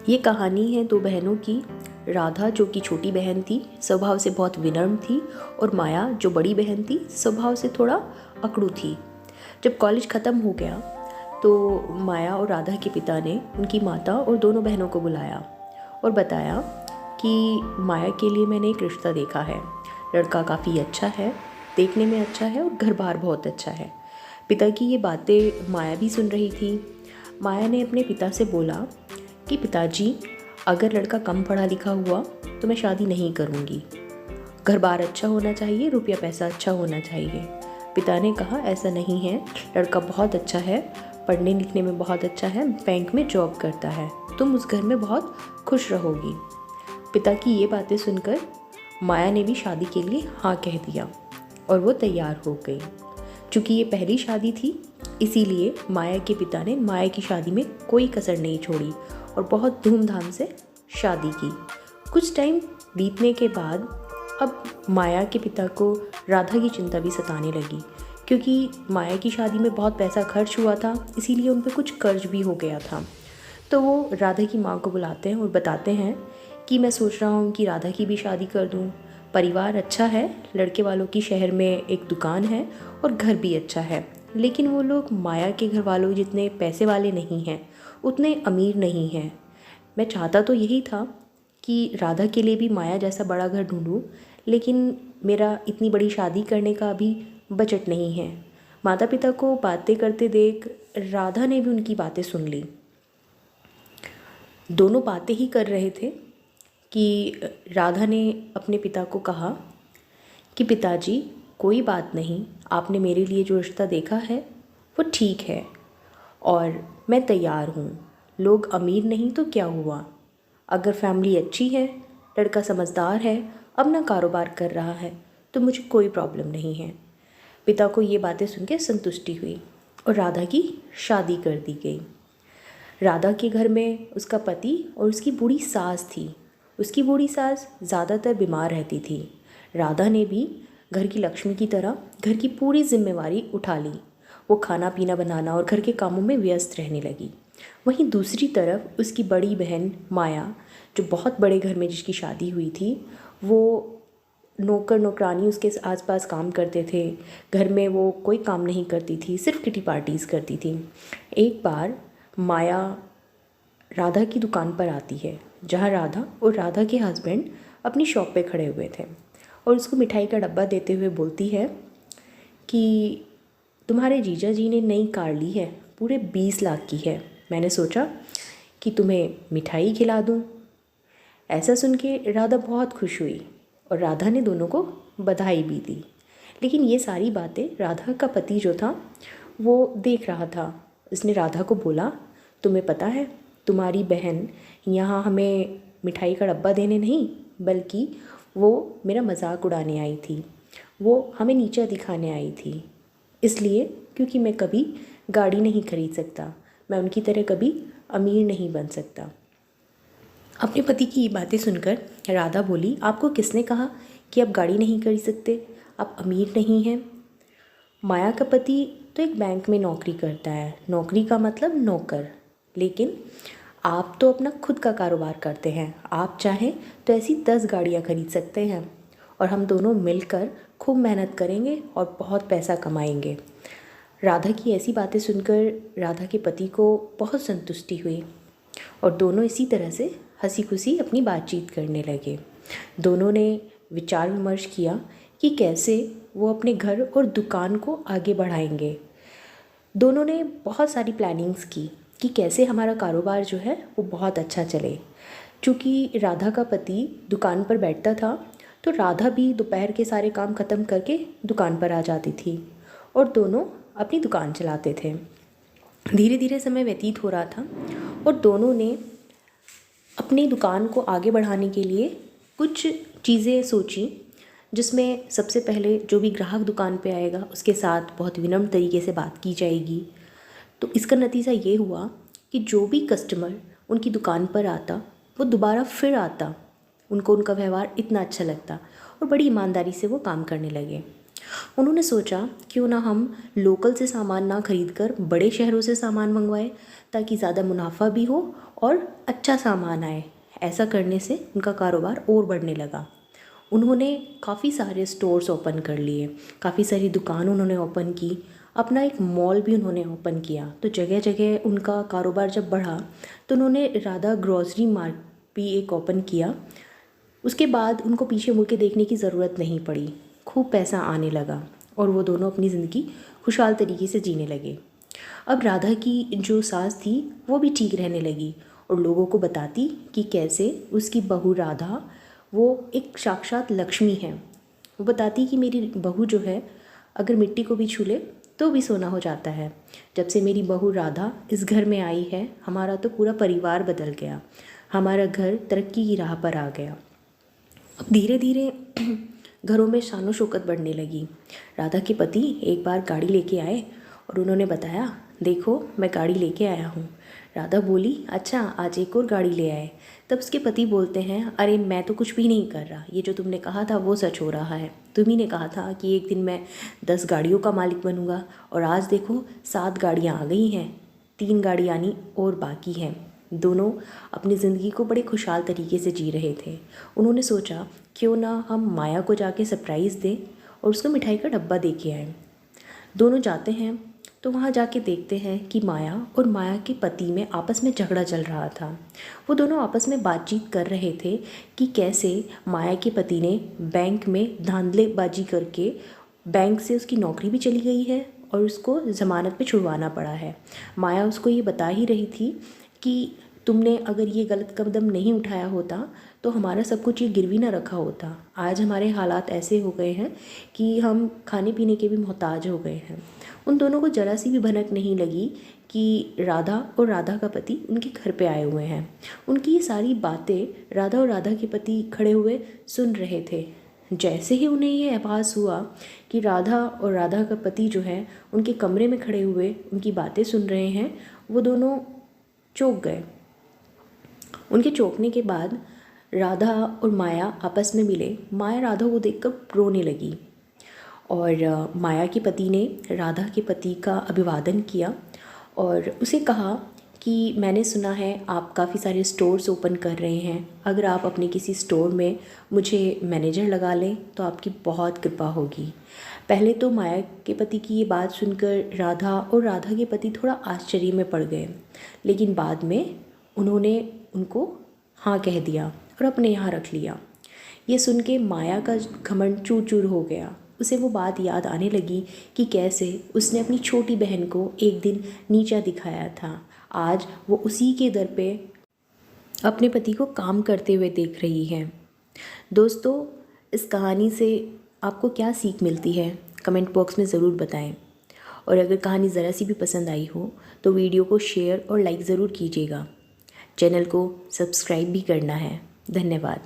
ये कहानी है दो बहनों की। राधा जो कि छोटी बहन थी, स्वभाव से बहुत विनम्र थी, और माया जो बड़ी बहन थी, स्वभाव से थोड़ा अकड़ू थी। जब कॉलेज ख़त्म हो गया तो माया और राधा के पिता ने उनकी माता और दोनों बहनों को बुलाया और बताया कि माया के लिए मैंने एक रिश्ता देखा है। लड़का काफ़ी अच्छा है, देखने में अच्छा है और घर बार बहुत अच्छा है। पिता की ये बातें माया भी सुन रही थी। माया ने अपने पिता से बोला कि पिताजी, अगर लड़का कम पढ़ा लिखा हुआ तो मैं शादी नहीं करूँगी। घर बार अच्छा होना चाहिए, रुपया पैसा अच्छा होना चाहिए। पिता ने कहा ऐसा नहीं है, लड़का बहुत अच्छा है, पढ़ने लिखने में बहुत अच्छा है, बैंक में जॉब करता है, तुम उस घर में बहुत खुश रहोगी। पिता की ये बातें सुनकर माया ने भी शादी के लिए हाँ कह दिया और वो तैयार हो गई। चूँकि ये पहली शादी थी, इसीलिए माया के पिता ने माया की शादी में कोई कसर नहीं छोड़ी और बहुत धूमधाम से शादी की। कुछ टाइम बीतने के बाद अब माया के पिता को राधा की चिंता भी सताने लगी, क्योंकि माया की शादी में बहुत पैसा खर्च हुआ था, इसीलिए उन पर कुछ कर्ज भी हो गया था। तो वो राधा की माँ को बुलाते हैं और बताते हैं कि मैं सोच रहा हूँ कि राधा की भी शादी कर दूँ। परिवार अच्छा है, लड़के वालों की शहर में एक दुकान है और घर भी अच्छा है, लेकिन वो लोग माया के घर वालों जितने पैसे वाले नहीं हैं, उतने अमीर नहीं हैं। मैं चाहता तो यही था कि राधा के लिए भी माया जैसा बड़ा घर ढूंढूं, लेकिन मेरा इतनी बड़ी शादी करने का अभी बजट नहीं है। माता पिता को बातें करते देख राधा ने भी उनकी बातें सुन ली। दोनों बातें ही कर रहे थे कि राधा ने अपने पिता को कहा कि पिताजी, कोई बात नहीं, आपने मेरे लिए जो रिश्ता देखा है वो ठीक है और मैं तैयार हूँ। लोग अमीर नहीं तो क्या हुआ, अगर फैमिली अच्छी है, लड़का समझदार है, अपना कारोबार कर रहा है, तो मुझे कोई प्रॉब्लम नहीं है। पिता को ये बातें सुन के संतुष्टि हुई और राधा की शादी कर दी गई। राधा के घर में उसका पति और उसकी बूढ़ी सास थी। उसकी बूढ़ी सास ज़्यादातर बीमार रहती थी। राधा ने भी घर की लक्ष्मी की तरह घर की पूरी जिम्मेवारी उठा ली। वो खाना पीना बनाना और घर के कामों में व्यस्त रहने लगी। वहीं दूसरी तरफ उसकी बड़ी बहन माया, जो बहुत बड़े घर में जिसकी शादी हुई थी, वो नौकर नौकरानी उसके आसपास काम करते थे। घर में वो कोई काम नहीं करती थी, सिर्फ किटी पार्टीज़ करती थी। एक बार माया राधा की दुकान पर आती है, जहाँ राधा और राधा के हस्बैंड अपनी शॉप पे खड़े हुए थे, और उसको मिठाई का डब्बा देते हुए बोलती है कि तुम्हारे जीजा जी ने नई कार ली है, पूरे 20 लाख की है, मैंने सोचा कि तुम्हें मिठाई खिला दूँ। ऐसा सुन के राधा बहुत खुश हुई और राधा ने दोनों को बधाई भी दी। लेकिन ये सारी बातें राधा का पति जो था वो देख रहा था। उसने राधा को बोला, तुम्हें पता है, तुम्हारी बहन यहाँ हमें मिठाई का डब्बा देने नहीं, बल्कि वो मेरा मजाक उड़ाने आई थी, वो हमें नीचा दिखाने आई थी, इसलिए क्योंकि मैं कभी गाड़ी नहीं खरीद सकता, मैं उनकी तरह कभी अमीर नहीं बन सकता। अपने पति की ये बातें सुनकर राधा बोली, आपको किसने कहा कि आप गाड़ी नहीं खरीद सकते, आप अमीर नहीं हैं। माया का पति तो एक बैंक में नौकरी करता है, नौकरी का मतलब नौकर, लेकिन आप तो अपना खुद का कारोबार करते हैं। आप चाहें तो ऐसी 10 गाड़ियाँ खरीद सकते हैं और हम दोनों मिलकर खूब मेहनत करेंगे और बहुत पैसा कमाएंगे। राधा की ऐसी बातें सुनकर राधा के पति को बहुत संतुष्टि हुई और दोनों इसी तरह से हंसी खुशी अपनी बातचीत करने लगे। दोनों ने विचार विमर्श किया कि कैसे वो अपने घर और दुकान को आगे बढ़ाएंगे। दोनों ने बहुत सारी प्लानिंग्स की कि कैसे हमारा कारोबार जो है वो बहुत अच्छा चले। चूँकि राधा का पति दुकान पर बैठता था, तो राधा भी दोपहर के सारे काम ख़त्म करके दुकान पर आ जाती थी और दोनों अपनी दुकान चलाते थे। धीरे धीरे समय व्यतीत हो रहा था और दोनों ने अपनी दुकान को आगे बढ़ाने के लिए कुछ चीज़ें सोची, जिसमें सबसे पहले जो भी ग्राहक दुकान पे आएगा उसके साथ बहुत विनम्र तरीके से बात की जाएगी। तो इसका नतीजा ये हुआ कि जो भी कस्टमर उनकी दुकान पर आता वो दोबारा फिर आता, उनको उनका व्यवहार इतना अच्छा लगता और बड़ी ईमानदारी से वो काम करने लगे। उन्होंने सोचा क्यों ना हम लोकल से सामान ना खरीद कर बड़े शहरों से सामान मंगवाएं, ताकि ज़्यादा मुनाफा भी हो और अच्छा सामान आए। ऐसा करने से उनका कारोबार और बढ़ने लगा। उन्होंने काफ़ी सारे स्टोर्स ओपन कर लिए, काफ़ी सारी दुकान उन्होंने ओपन की, अपना एक मॉल भी उन्होंने ओपन किया। तो जगह जगह उनका कारोबार जब बढ़ा तो उन्होंने राधा ग्रॉसरी मार्ट भी एक ओपन किया। उसके बाद उनको पीछे मुड़ के देखने की ज़रूरत नहीं पड़ी, खूब पैसा आने लगा और वो दोनों अपनी ज़िंदगी खुशहाल तरीके से जीने लगे। अब राधा की जो सास थी वो भी ठीक रहने लगी और लोगों को बताती कि कैसे उसकी बहू राधा वो एक साक्षात लक्ष्मी है। वो बताती कि मेरी बहू जो है अगर मिट्टी को भी छू ले तो भी सोना हो जाता है। जब से मेरी बहू राधा इस घर में आई है, हमारा तो पूरा परिवार बदल गया, हमारा घर तरक्की की राह पर आ गया। अब धीरे धीरे घरों में शानो शौकत बढ़ने लगी। राधा के पति एक बार गाड़ी लेके आए और उन्होंने बताया, देखो मैं गाड़ी लेके आया हूँ। राधा बोली, अच्छा आज एक और गाड़ी ले आए। तब उसके पति बोलते हैं, अरे मैं तो कुछ भी नहीं कर रहा, ये जो तुमने कहा था वो सच हो रहा है। तुम ही ने कहा था कि एक दिन मैं 10 गाड़ियों का मालिक बनूंगा और आज देखो 7 गाड़ियाँ आ गई हैं, 3 गाड़ी आनी और बाकी हैं। दोनों अपनी ज़िंदगी को बड़े खुशहाल तरीके से जी रहे थे। उन्होंने सोचा क्यों ना हम माया को जाके सरप्राइज़ दें और उसको मिठाई का डब्बा दे के आए। दोनों जाते हैं तो वहाँ जाके देखते हैं कि माया और माया के पति में आपस में झगड़ा चल रहा था। वो दोनों आपस में बातचीत कर रहे थे कि कैसे माया के पति ने बैंक में धांधलेबाजी करके बैंक से उसकी नौकरी भी चली गई है और उसको ज़मानत पे छुड़वाना पड़ा है। माया उसको ये बता ही रही थी कि तुमने अगर ये गलत कदम नहीं उठाया होता तो हमारा सब कुछ ये गिरवी ना रखा होता। आज हमारे हालात ऐसे हो गए हैं कि हम खाने पीने के भी मोहताज हो गए हैं। उन दोनों को जरा सी भी भनक नहीं लगी कि राधा और राधा का पति उनके घर पे आए हुए हैं। उनकी ये सारी बातें राधा और राधा के पति खड़े हुए सुन रहे थे। जैसे ही उन्हें ये आभास हुआ कि राधा और राधा का पति जो है उनके कमरे में खड़े हुए उनकी बातें सुन रहे हैं, वो दोनों चौंक गए। उनके चौंकने के बाद राधा और माया आपस में मिले। माया राधा को देखकर रोने लगी और माया के पति ने राधा के पति का अभिवादन किया और उसे कहा कि मैंने सुना है आप काफ़ी सारे स्टोर्स ओपन कर रहे हैं, अगर आप अपने किसी स्टोर में मुझे मैनेजर लगा लें तो आपकी बहुत कृपा होगी। पहले तो माया के पति की ये बात सुनकर राधा और राधा के पति थोड़ा आश्चर्य में पड़ गए, लेकिन बाद में उन्होंने उनको हाँ कह दिया और अपने यहाँ रख लिया। ये सुन के माया का घमंड चूर चूर हो गया। उसे वो बात याद आने लगी कि कैसे उसने अपनी छोटी बहन को एक दिन नीचा दिखाया था। आज वो उसी के दर पे अपने पति को काम करते हुए देख रही है। दोस्तों, इस कहानी से आपको क्या सीख मिलती है कमेंट बॉक्स में ज़रूर बताएं। और अगर कहानी ज़रा सी भी पसंद आई हो तो वीडियो को शेयर और लाइक ज़रूर कीजिएगा। चैनल को सब्सक्राइब भी करना है। धन्यवाद।